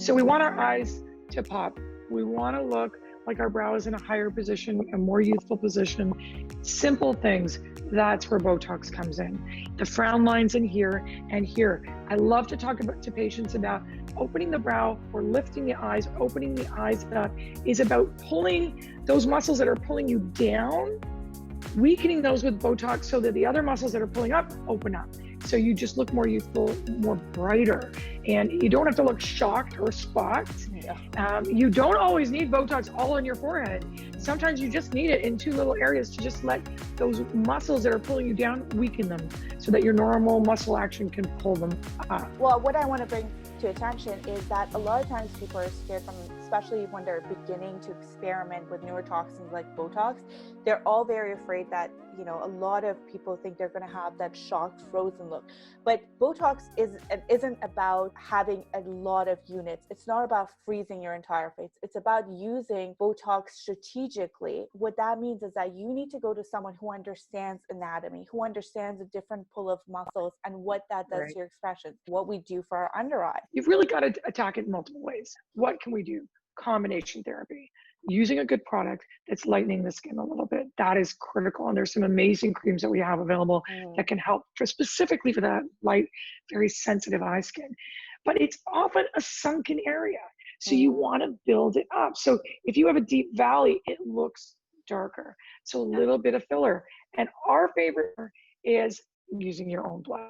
So we want our eyes to pop. We want to look like our brow is in a higher position, a more youthful position. Simple things, that's where Botox comes in. The frown lines in here and here. I love to talk to patients about opening the brow or lifting the eyes. Opening the eyes up is about pulling those muscles that are pulling you down, weakening those with Botox so that the other muscles that are pulling up open up. So you just look more youthful, more brighter, and you don't have to look shocked or spocked. Yeah. You don't always need Botox all on your forehead. Sometimes you just need it in two little areas to just let those muscles that are pulling you down, weaken them so that your normal muscle action can pull them up. Well, what I want to bring to attention is that a lot of times people are scared from, especially when they're beginning to experiment with neurotoxins like Botox, they're all very afraid that, you know, a lot of people think they're going to have that shocked, frozen look. But Botox isn't about having a lot of units. It's not about freezing your entire face. It's about using Botox strategically. What that means is that you need to go to someone who understands anatomy, who understands the different pull of muscles and what that does to your expressions, what we do for our under eye. You've really got to attack it in multiple ways. What can we do? Combination therapy. Using a good product that's lightening the skin a little bit. That is critical. And there's some amazing creams that we have available that can help specifically for that light, very sensitive eye skin. But it's often a sunken area. So you want to build it up. So if you have a deep valley, it looks darker. So a little bit of filler. And our favorite is using your own blood,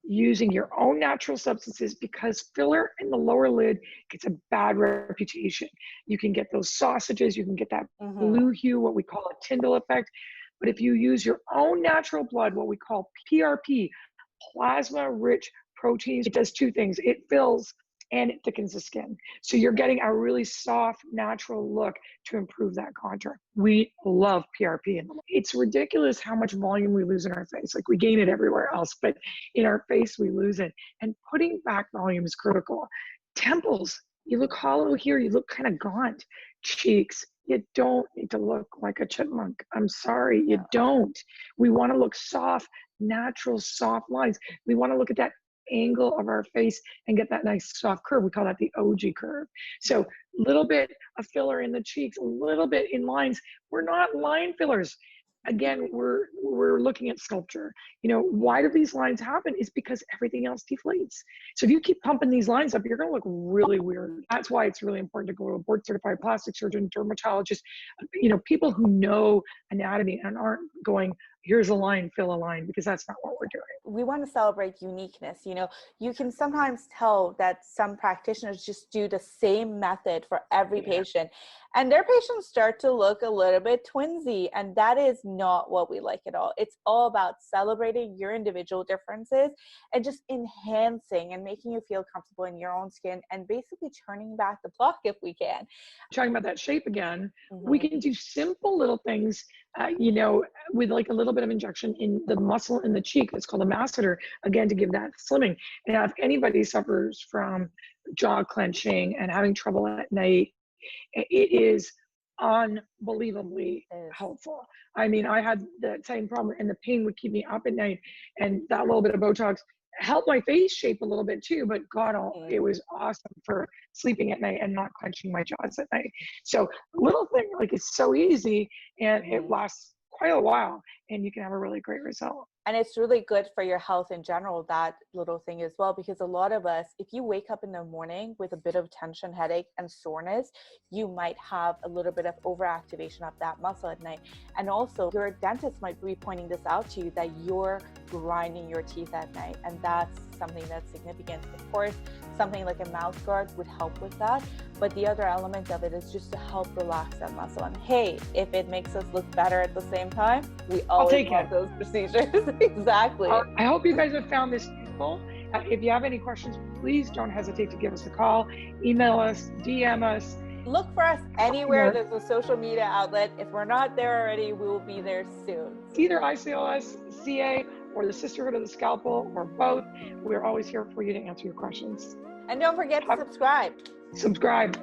using your own natural substances, because filler in the lower lid gets a bad reputation. You can get those sausages, you can get that blue hue, what we call a Tyndall effect. But if you use your own natural blood, what we call PRP, plasma-rich proteins, it does two things. It fills and it thickens the skin. So you're getting a really soft, natural look to improve that contour. We love PRP. It's ridiculous how much volume we lose in our face. Like we gain it everywhere else, but in our face, we lose it. And putting back volume is critical. Temples, you look hollow here, you look kind of gaunt. Cheeks, you don't need to look like a chipmunk. I'm sorry, you don't. We want to look soft, natural, soft lines. We want to look at that angle of our face and get that nice soft curve. We call that the OG curve. So a little bit of filler in the cheeks, a little bit in lines. We're not line fillers. Again, we're looking at sculpture. You know, why do these lines happen? Is because everything else deflates. So if you keep pumping these lines up, you're going to look really weird. That's why it's really important to go to a board certified plastic surgeon, dermatologist, you know, people who know anatomy and aren't going, here's a line, fill a line, because that's not what we're doing. We want to celebrate uniqueness. You know, you can sometimes tell that some practitioners just do the same method for every patient, and their patients start to look a little bit twinsy, and that is not what we like at all. It's all about celebrating your individual differences and just enhancing and making you feel comfortable in your own skin and basically turning back the clock if we can. Talking about that shape again, we can do simple little things, you know, with like a little bit of injection in the muscle in the cheek that's called a masseter, again, to give that slimming. Now, if anybody suffers from jaw clenching and having trouble at night, it is unbelievably helpful. I mean, I had that same problem and the pain would keep me up at night, and that little bit of Botox helped my face shape a little bit too, but God, it was awesome for sleeping at night and not clenching my jaws at night. So little thing, like it's so easy and it lasts quite a while and you can have a really great result. And it's really good for your health in general, that little thing as well, because a lot of us, if you wake up in the morning with a bit of tension, headache, and soreness, you might have a little bit of overactivation of that muscle at night. And also your dentist might be pointing this out to you, that you're grinding your teeth at night. And that's something that's significant. Of course, something like a mouth guard would help with that. But the other element of it is just to help relax that muscle. And hey, if it makes us look better at the same time, we always want those procedures. Exactly. I hope you guys have found this useful. If you have any questions, please don't hesitate to give us a call, email us, DM us. Look for us anywhere there's a social media outlet. If we're not there already, we will be there soon. It's either ICLS, CA, or the Sisterhood of the Scalpel, or both. We're always here for you to answer your questions. And don't forget to subscribe. Subscribe.